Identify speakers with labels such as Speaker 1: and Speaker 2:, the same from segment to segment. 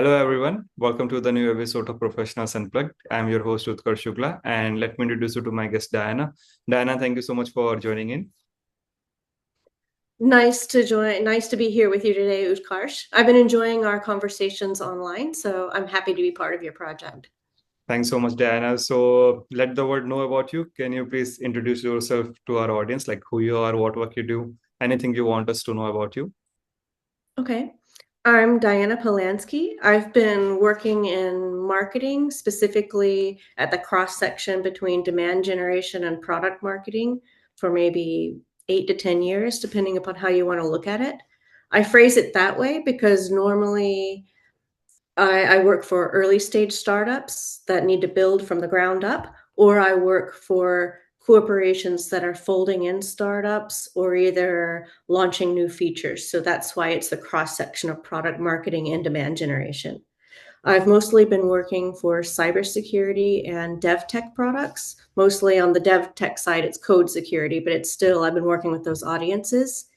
Speaker 1: Hello everyone, welcome to the new episode of Professionals Unplugged. I'm your host Utkarsh, and let me introduce you to my guest Diana. Diana, thank you so much for joining in.
Speaker 2: Nice to join. Nice to be here with you today, Utkarsh. I've been enjoying our conversations online, so I'm happy to be part of your project.
Speaker 1: Thanks so much, Diana. So let the world know about you. Can you please introduce yourself to our audience, like who you are, what work you do, anything you want us to know about you?
Speaker 2: Okay. I'm Diana Polansky. I've been working in marketing, specifically at the cross section between demand generation and product marketing for maybe 8 to 10 years, depending upon how you want to look at it. I phrase it that way because normally I work for early stage startups that need to build from the ground up, or I work for corporations that are folding in startups or either launching new features. So that's why it's the cross section of product marketing and demand generation. I've mostly been working for cybersecurity and dev tech products. Mostly on the dev tech side, it's code security, but it's still, I've been working with those audiences.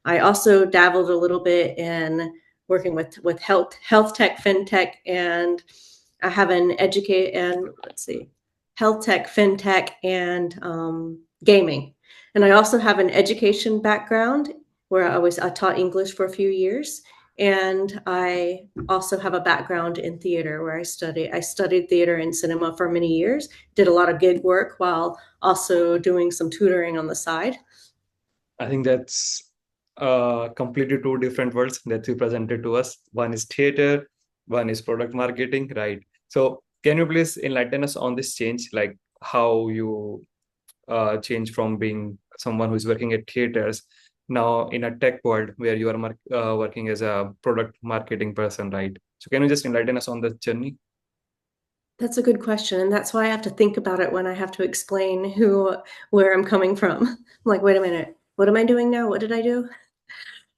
Speaker 2: I also dabbled a little bit in working with health tech, fintech, and I have an educate and let's see, health tech, fintech, and gaming. And I also have an education background where I taught English for a few years, and I also have a background in theater where I studied theater and cinema for many years. Did a lot of gig work while also doing some tutoring on the side.
Speaker 1: I think that's completely two different worlds that you presented to us. One is theater, one is product marketing, right? So can you please enlighten us on this change, like how you change from being someone who's working at theaters now in a tech world where you are working as a product marketing person, right? So can you just enlighten us on the journey?
Speaker 2: That's a good question, and that's why I have to think about it when I have to explain where I'm coming from. I'm like, "Wait a minute, what am I doing now? What did I do?"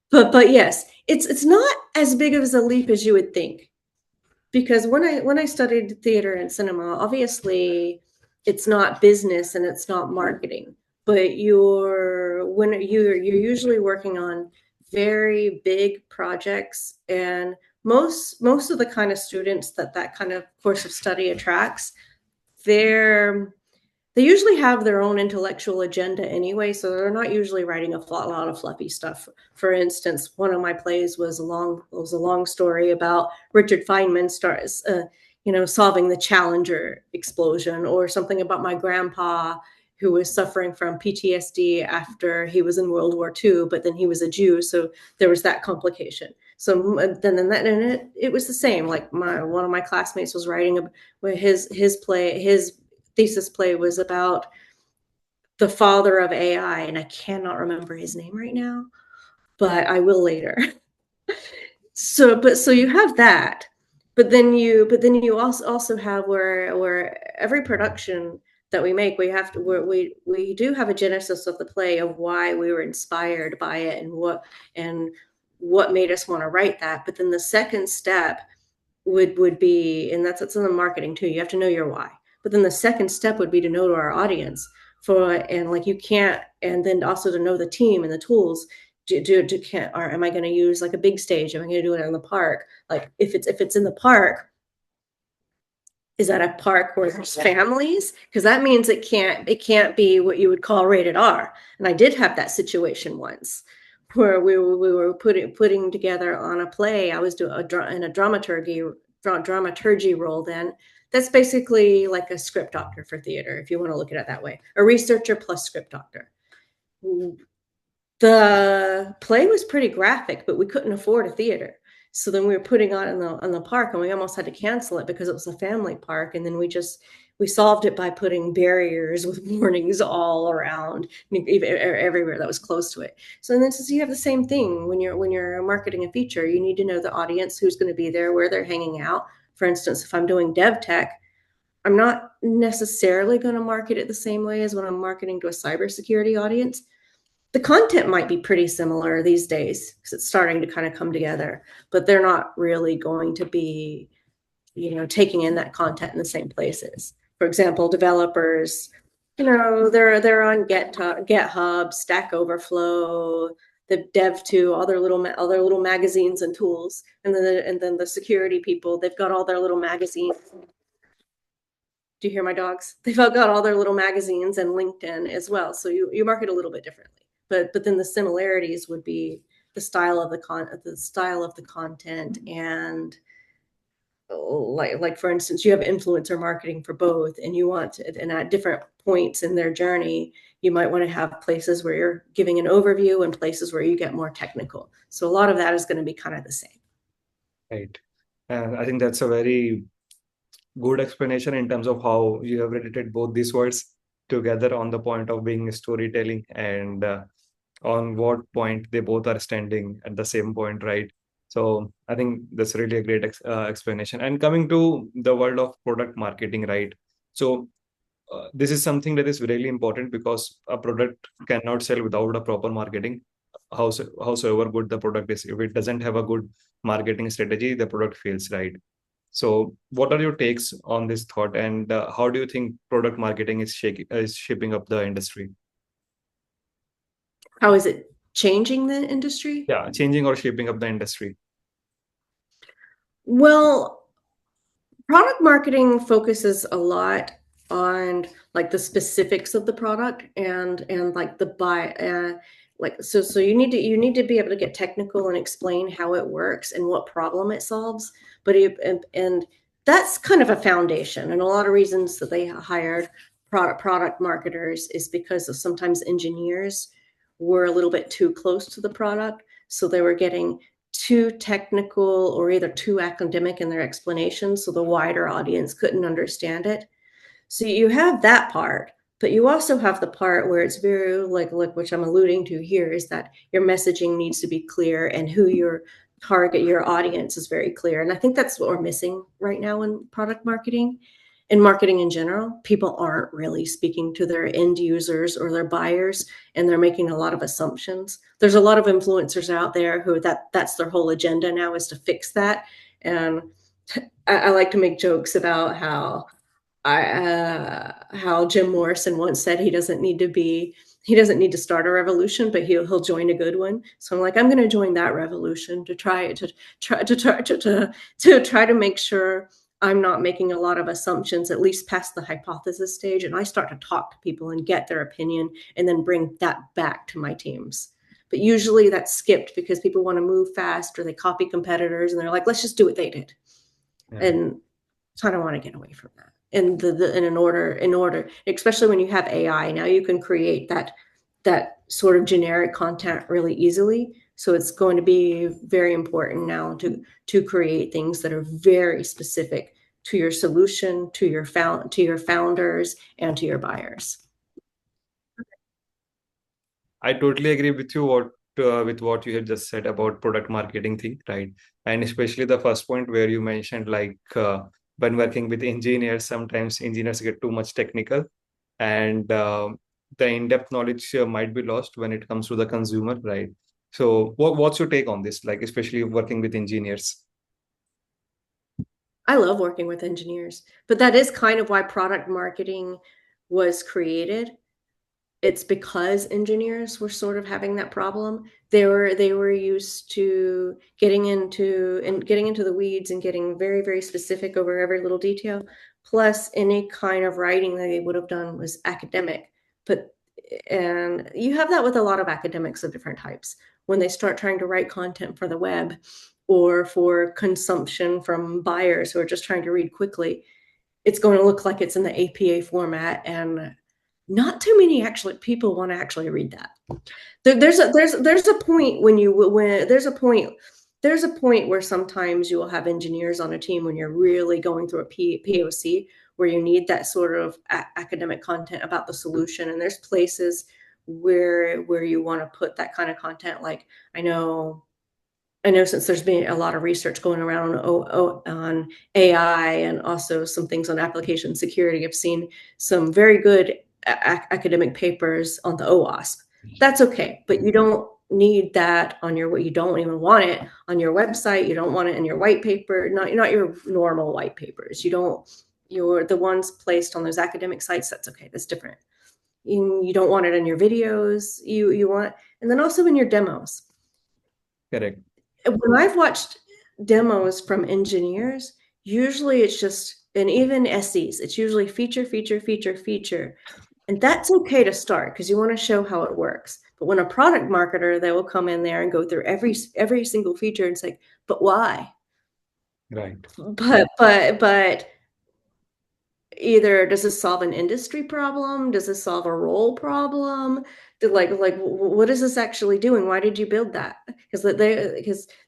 Speaker 2: But yes, it's not as big of as a leap as you would think, because when I studied theater and cinema, obviously it's not business and it's not marketing, but you're usually working on very big projects, and most of the kind of students that kind of course of study attracts, they're they usually have their own intellectual agenda anyway, so they're not usually writing a lot of fluffy stuff. For instance, one of my plays was a long story about Richard Feynman solving the Challenger explosion, or something about my grandpa who was suffering from PTSD after he was in World War II, but then he was a Jew, so there was that complication. So it was the same. Like one of my classmates was writing his thesis play was about the father of AI, and I cannot remember his name right now, but I will later. So you have that, but then you also have where every production that we make, we have to where we do have a genesis of the play of why we were inspired by it and what made us want to write that. But then the second step would be, and that's in the marketing too, you have to know your why. But then the second step would be to know to our audience and like you can't, and then also to know the team and the tools. Or am I going to use like a big stage? Am I going to do it in the park? Like if it's in the park, is that a park where there's families? Because that means it can't be what you would call rated R. And I did have that situation once where we were putting together on a play. I was doing in a dramaturgy role then. That's basically like a script doctor for theater, if you want to look at it that way. A researcher plus script doctor. The play was pretty graphic, but we couldn't afford a theater. So then we were putting on in the park, and we almost had to cancel it because it was a family park. And then we solved it by putting barriers with warnings all around, everywhere that was close to it. So then you have the same thing when you're marketing a feature. You need to know the audience, who's going to be there, where they're hanging out. For instance, if I'm doing dev tech, I'm not necessarily going to market it the same way as when I'm marketing to a cybersecurity audience. The content might be pretty similar these days because it's starting to kind of come together, but they're not really going to be, taking in that content in the same places. For example, developers, they're on GitHub, Stack Overflow, the dev to all their little magazines and tools, and then the security people, they've got all their little magazines. Do you hear my dogs? They've all got all their little magazines and LinkedIn as well. So you market a little bit differently, but then the similarities would be the style of the style of the content, and like for instance, you have influencer marketing for both, and you want to, and at different points in their journey, you might want to have places where you're giving an overview and places where you get more technical. So a lot of that is going to be kind of the same.
Speaker 1: Right. And I think that's a very good explanation in terms of how you have related both these words together on the point of being storytelling, and on what point they both are standing at the same point, right? So I think that's really a great explanation. And coming to the world of product marketing, right? So this is something that is really important because a product cannot sell without a proper marketing. Howsoever good the product is, if it doesn't have a good marketing strategy, the product fails, right? So, what are your takes on this thought, and how do you think product marketing is shaping up the industry?
Speaker 2: How is it changing the industry?
Speaker 1: Yeah, changing or shaping up the industry.
Speaker 2: Well, product marketing focuses a lot on like the specifics of the product, and like the buy like so you need to be able to get technical and explain how it works and what problem it solves. But and that's kind of a foundation, and a lot of reasons that they hired product marketers is because of sometimes engineers were a little bit too close to the product, so they were getting too technical or either too academic in their explanations, so the wider audience couldn't understand it. So you have that part, but you also have the part where it's very like which I'm alluding to here, is that your messaging needs to be clear and who your target, your audience, is very clear. And I think that's what we're missing right now in product marketing. In marketing in general, people aren't really speaking to their end users or their buyers, and they're making a lot of assumptions. There's a lot of influencers out there who that's their whole agenda now, is to fix that. And I like to make jokes about how Jim Morrison once said he doesn't need to start a revolution, but he'll join a good one. So I'm like, I'm going to join that revolution to try to make sure I'm not making a lot of assumptions, at least past the hypothesis stage, and I start to talk to people and get their opinion and then bring that back to my teams. But usually that's skipped because people want to move fast, or they copy competitors and they're like, let's just do what they did.
Speaker 1: Yeah.
Speaker 2: And so I don't want to get away from that. And in order, especially when you have AI now, you can create that sort of generic content really easily. So it's going to be very important now to create things that are very specific to your solution, to your founders, and to your buyers.
Speaker 1: I totally agree with you with what you have just said about product marketing thing, right? And especially the first point where you mentioned like when working with engineers, sometimes engineers get too much technical, and the in-depth knowledge might be lost when it comes to the consumer, right? So, what's your take on this? Like, especially working with engineers.
Speaker 2: I love working with engineers, but that is kind of why product marketing was created. It's because engineers were sort of having that problem. They were used to getting into the weeds and getting very, very specific over every little detail. Plus, any kind of writing that they would have done was academic. But and you have that with a lot of academics of different types. When they start trying to write content for the web or for consumption from buyers who are just trying to read quickly, it's going to look like it's in the APA format, and not too many actually people want to actually read that. There's a point when there's a point where sometimes you will have engineers on a team when you're really going through a POC where you need that sort of academic content about the solution, and there's places where you want to put that kind of content. Like I know since there's been a lot of research going around on AI and also some things on application security, I've seen some very good academic papers on the OWASP. That's okay, but you don't need that on you don't even want it on your website. You don't want it in your white paper, not your normal white papers. You don't, you're the ones placed on those academic sites. That's okay. That's different. You don't want it in your videos. You want, and then also in your demos.
Speaker 1: Correct.
Speaker 2: When I've watched demos from engineers, usually it's just, and even SEs, it's usually feature, feature, feature, feature. And that's okay to start because you want to show how it works. But when a product marketer, they will come in there and go through every single feature and say, but why?
Speaker 1: Right.
Speaker 2: But either does this solve an industry problem? Does this solve a role problem? What is this actually doing? Why did you build that? Because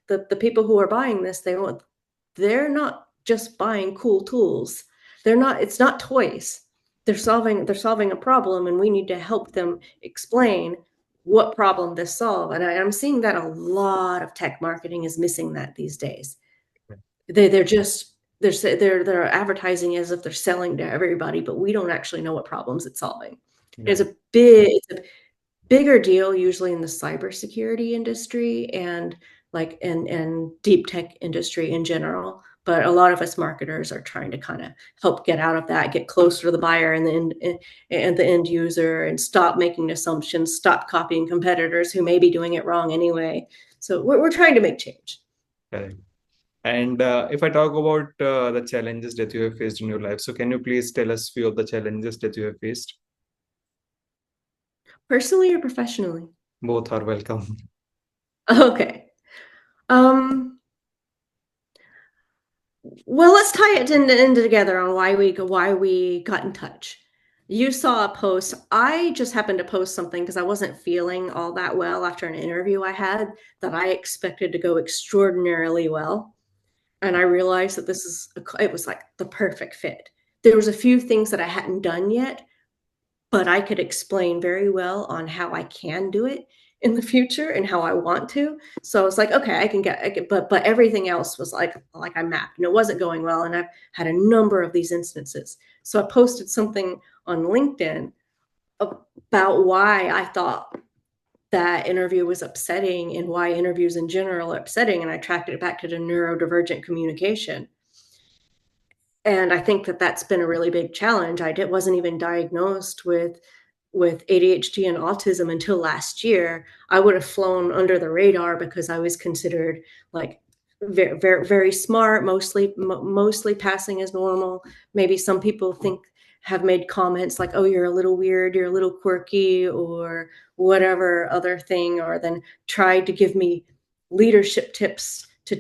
Speaker 2: the people who are buying this, they're not just buying cool tools. It's not toys. They're solving a problem, and we need to help them explain what problem this solve. And I'm seeing that a lot of tech marketing is missing that these days. They're just they're advertising as if they're selling to everybody, but we don't actually know what problems it's solving. It's
Speaker 1: Right.
Speaker 2: a it's a bigger deal usually in the cybersecurity industry and and deep tech industry in general. But a lot of us marketers are trying to kind of help get out of that, get closer to the buyer and the end user, and stop making assumptions, stop copying competitors who may be doing it wrong anyway. So we're trying to make change.
Speaker 1: Correct. And if I talk about the challenges that you have faced in your life, so can you please tell us few of the challenges that you have faced?
Speaker 2: Personally or professionally?
Speaker 1: Both are welcome.
Speaker 2: Okay. Um, well, let's tie it in together on why we got in touch. You saw a post. I just happened to post something because I wasn't feeling all that well after an interview I had that I expected to go extraordinarily well. And I realized that it was like the perfect fit. There was a few things that I hadn't done yet, but I could explain very well on how I can do it in the future and how I want to. So I was like, okay, but everything else was like I mapped and it wasn't going well. And I've had a number of these instances. So I posted something on LinkedIn about why I thought that interview was upsetting and why interviews in general are upsetting. And I tracked it back to the neurodivergent communication. And I think that that's been a really big challenge. Wasn't even diagnosed with ADHD and autism until last year. I would have flown under the radar because I was considered like very very, very smart, mostly passing as normal. Maybe some people have made comments like, "Oh, you're a little weird, you're a little quirky," or whatever other thing, or then tried to give me leadership tips to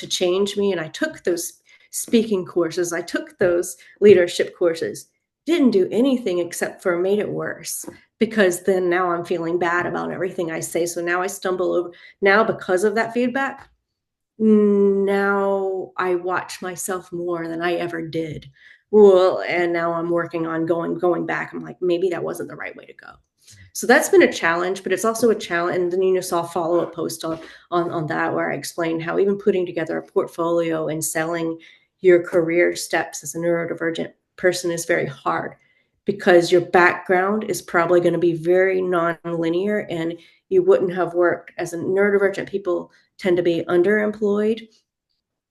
Speaker 2: change me. And I took those speaking courses. I took those leadership courses. Didn't do anything except for made it worse because then now I'm feeling bad about everything I say. So now I stumble over. Now, because of that feedback, now I watch myself more than I ever did. Well, and now I'm working on going back. I'm like, maybe that wasn't the right way to go. So that's been a challenge, but it's also a challenge. And then you saw a follow-up post on that where I explained how even putting together a portfolio and selling your career steps as a neurodivergent person is very hard because your background is probably going to be very non-linear and you wouldn't have worked as a neurodivergent. People tend to be underemployed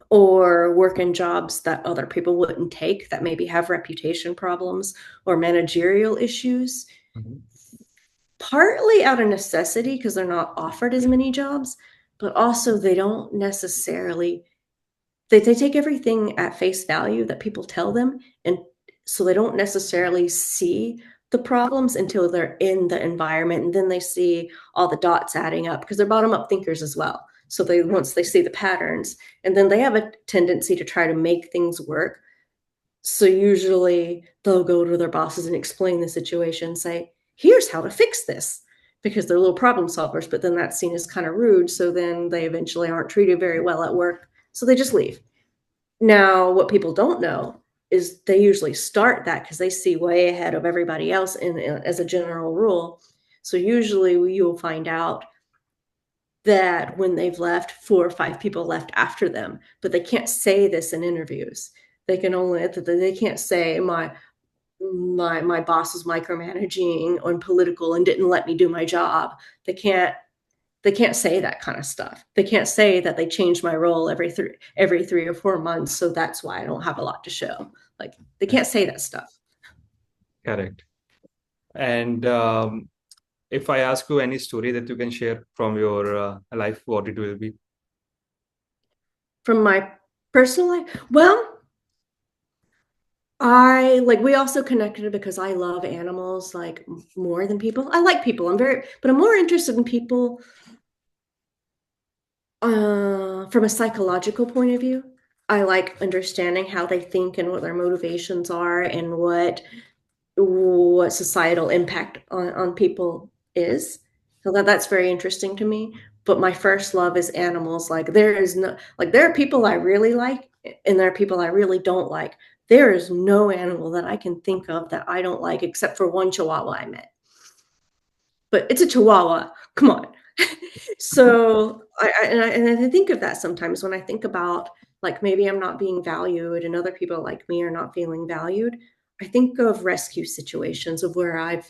Speaker 2: or work in jobs that other people wouldn't take that maybe have reputation problems or managerial issues,
Speaker 1: Mhm.
Speaker 2: partly out of necessity because they're not offered as many jobs, but also they don't necessarily they take everything at face value that people tell them, and so they don't necessarily see the problems until they're in the environment, and then they see all the dots adding up because they're bottom up thinkers as well. So they once they see the patterns, and then they have a tendency to try to make things work. So usually they'll go to their bosses and explain the situation, say, here's how to fix this, because they're little problem solvers, but then that's seen as kind of rude. So then they eventually aren't treated very well at work. So they just leave. Now, what people don't know is they usually start that because they see way ahead of everybody else as a general rule. So usually you'll find out that when they've left, 4 or 5 people left after them, but they can't say this in interviews. They can't say my boss was micromanaging on political and didn't let me do my job. They can't they can't say that kind of stuff. They can't say that they changed my role every 3 or 4 months, so that's why I don't have a lot to show. Like they
Speaker 1: Yeah.
Speaker 2: can't say that stuff.
Speaker 1: Correct. And if I ask you any story that you can share from your life, what it will be?
Speaker 2: From my personal life, well, I like we also connected because I love animals like more than people. I like people. But I'm more interested in people from a psychological point of view. I like understanding how they think and what their motivations are and what societal impact on people is. So that's very interesting to me. But my first love is animals. Like there is no like there are people I really like and there are people I really don't like. There is no animal that I can think of that I don't like except for one chihuahua I met. But it's a chihuahua. Come on. So I think of that sometimes when I think about like maybe I'm not being valued and other people like me are not feeling valued. I think of rescue situations of where I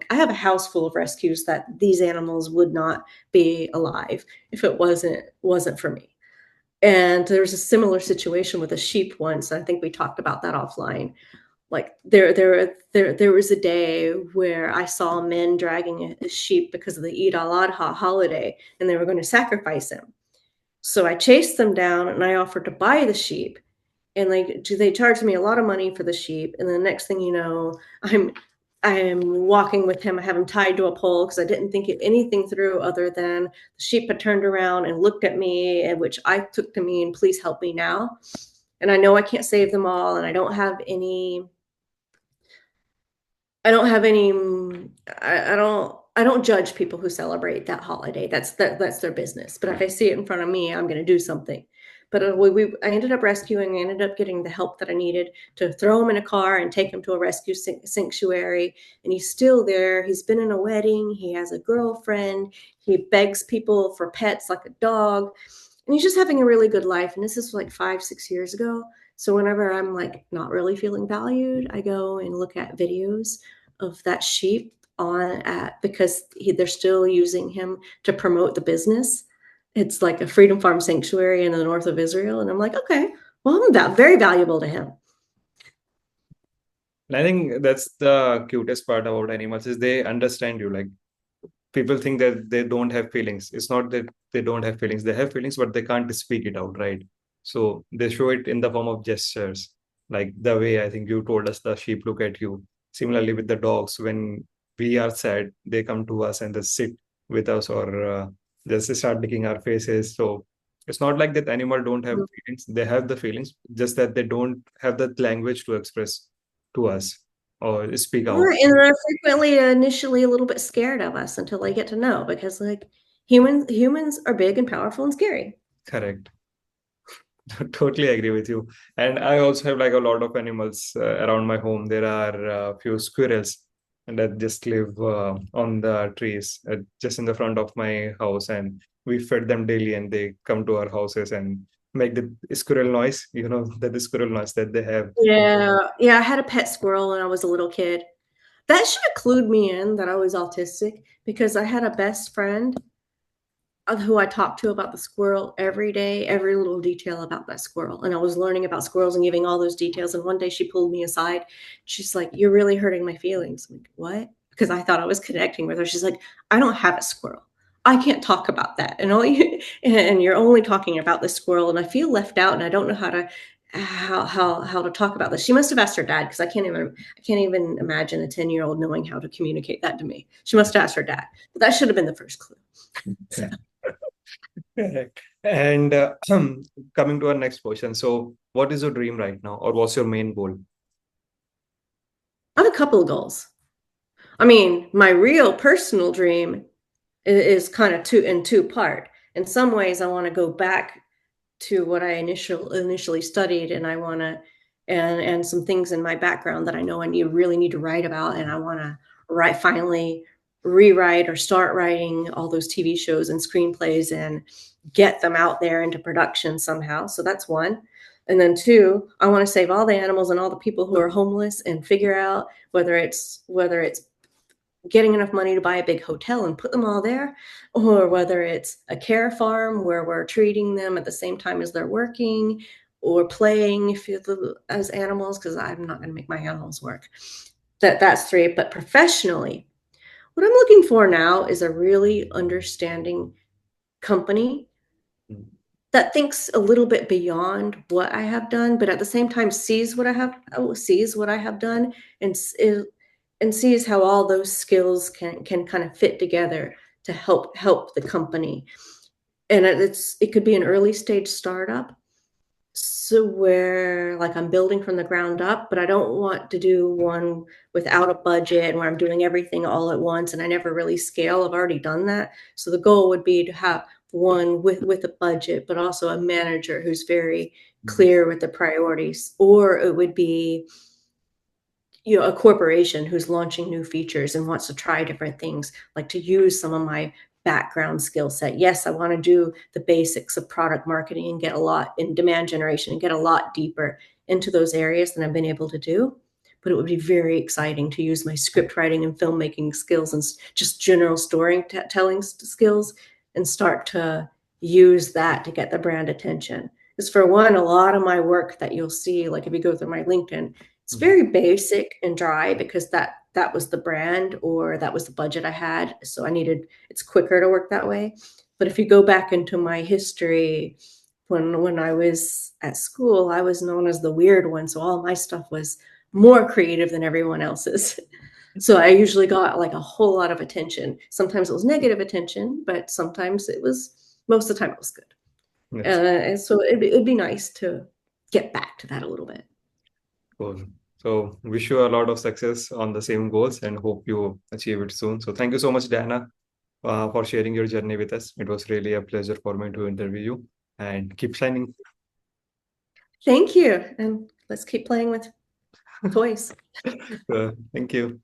Speaker 2: have a house full of rescues that these animals would not be alive if it wasn't for me. And there was a similar situation with a sheep once. I think we talked about that offline. Like there was a day where I saw men dragging a sheep because of the Eid al-Adha holiday, and they were going to sacrifice him. So I chased them down and I offered to buy the sheep, and they charged me a lot of money for the sheep. And the next thing you know, I'm walking with him. I have him tied to a pole because I didn't think anything through other than the sheep had turned around and looked at me, and which I took to mean, please help me now. And I know I can't save them all, and I don't have any. I don't judge people who celebrate that holiday. That's their business. But if I see it in front of me, I'm going to do something. But I ended up rescuing. I ended up getting the help that I needed to throw him in a car and take him to a rescue sanctuary. And he's still there. He's been in a wedding. He has a girlfriend. He begs people for pets like a dog, and he's just having a really good life. And this is like 5, 6 years ago. So whenever I'm like not really feeling valued, I go and look at videos of that sheep on at because they're still using him to promote the business. It's like a freedom farm sanctuary in the north of Israel, and I'm like, okay, well, I'm very valuable to him.
Speaker 1: And I think that's the cutest part about animals is they understand you. Like people think that they don't have feelings. It's not that they don't have feelings. They have feelings, but they can't speak it out, right? So they show it in the form of gestures, like the way I think you told us the sheep look at you. Similarly with the dogs, when we are sad, they come to us and they sit with us or just start licking our faces. So it's not like that animal don't have feelings. They have the feelings, just that they don't have that language to express to us or speak out.
Speaker 2: Right, and they're frequently initially a little bit scared of us until they get to know because like humans are big and powerful and scary.
Speaker 1: Correct. Totally agree with you. And I also have like a lot of animals around my home. There are a few squirrels and that just live on the trees just in the front of my house. And we fed them daily and they come to our houses and make the squirrel noise, that the squirrel noise that they have.
Speaker 2: Yeah, I had a pet squirrel when I was a little kid. That should have clued me in that I was autistic because I had a best friend who I talked to about the squirrel every day, every little detail about that squirrel. And I was learning about squirrels and giving all those details. And one day she pulled me aside. She's like, "You're really hurting my feelings." I'm like, "What?" Because I thought I was connecting with her. She's like, "I don't have a squirrel. I can't talk about that. And and you're only talking about this squirrel. And I feel left out and I don't know how to talk about this." She must have asked her dad because I can't even imagine a 10-year-old knowing how to communicate that to me. She must have asked her dad. But that should have been the first clue. So
Speaker 1: Correct. And coming to our next question. So, what is your dream right now, or what's your main goal?
Speaker 2: I have a couple of goals. I mean, my real personal dream is kind of two part. In some ways, I want to go back to what I initially studied, and I want to and some things in my background that I know really need to write about, and I want to write finally rewrite or start writing all those TV shows and screenplays and get them out there into production somehow. So that's one. And then two, I want to save all the animals and all the people who are homeless and figure out whether it's getting enough money to buy a big hotel and put them all there, or whether it's a care farm where we're treating them at the same time as they're working or playing as animals, because I'm not going to make my animals work. That's three. But professionally, what I'm looking for now is a really understanding company
Speaker 1: Mm,
Speaker 2: that thinks a little bit beyond what I have done, but at the same time sees what I have done, and and sees how all those skills can kind of fit together to help the company. And it could be an early stage startup, so where like I'm building from the ground up, but I don't want to do one without a budget and where I'm doing everything all at once and I never really scale. I've already done that. So the goal would be to have one with a budget, but also a manager who's very
Speaker 1: mm,
Speaker 2: clear with the priorities. Or it would be, a corporation who's launching new features and wants to try different things, like to use some of my background skill set. Yes, I want to do the basics of product marketing and get a lot in demand generation and get a lot deeper into those areas than I've been able to do. But it would be very exciting to use my script writing and filmmaking skills and just general storytelling skills and start to use that to get the brand attention. Because for one, a lot of my work that you'll see, like if you go through my LinkedIn, it's
Speaker 1: mm,
Speaker 2: very basic and dry because that was the brand or that was the budget I had. So it's quicker to work that way. But if you go back into my history, when I was at school, I was known as the weird one. So all my stuff was more creative than everyone else's. So I usually got like a whole lot of attention. Sometimes it was negative attention, but sometimes most of the time it was good.
Speaker 1: yes,
Speaker 2: And so it'd be nice to get back to that a little bit.
Speaker 1: cool. So wish you a lot of success on the same goals and hope you achieve it soon. So thank you so much, Diana, for sharing your journey with us. It was really a pleasure for me to interview you and keep shining.
Speaker 2: Thank you. And let's keep playing with toys.
Speaker 1: Thank you.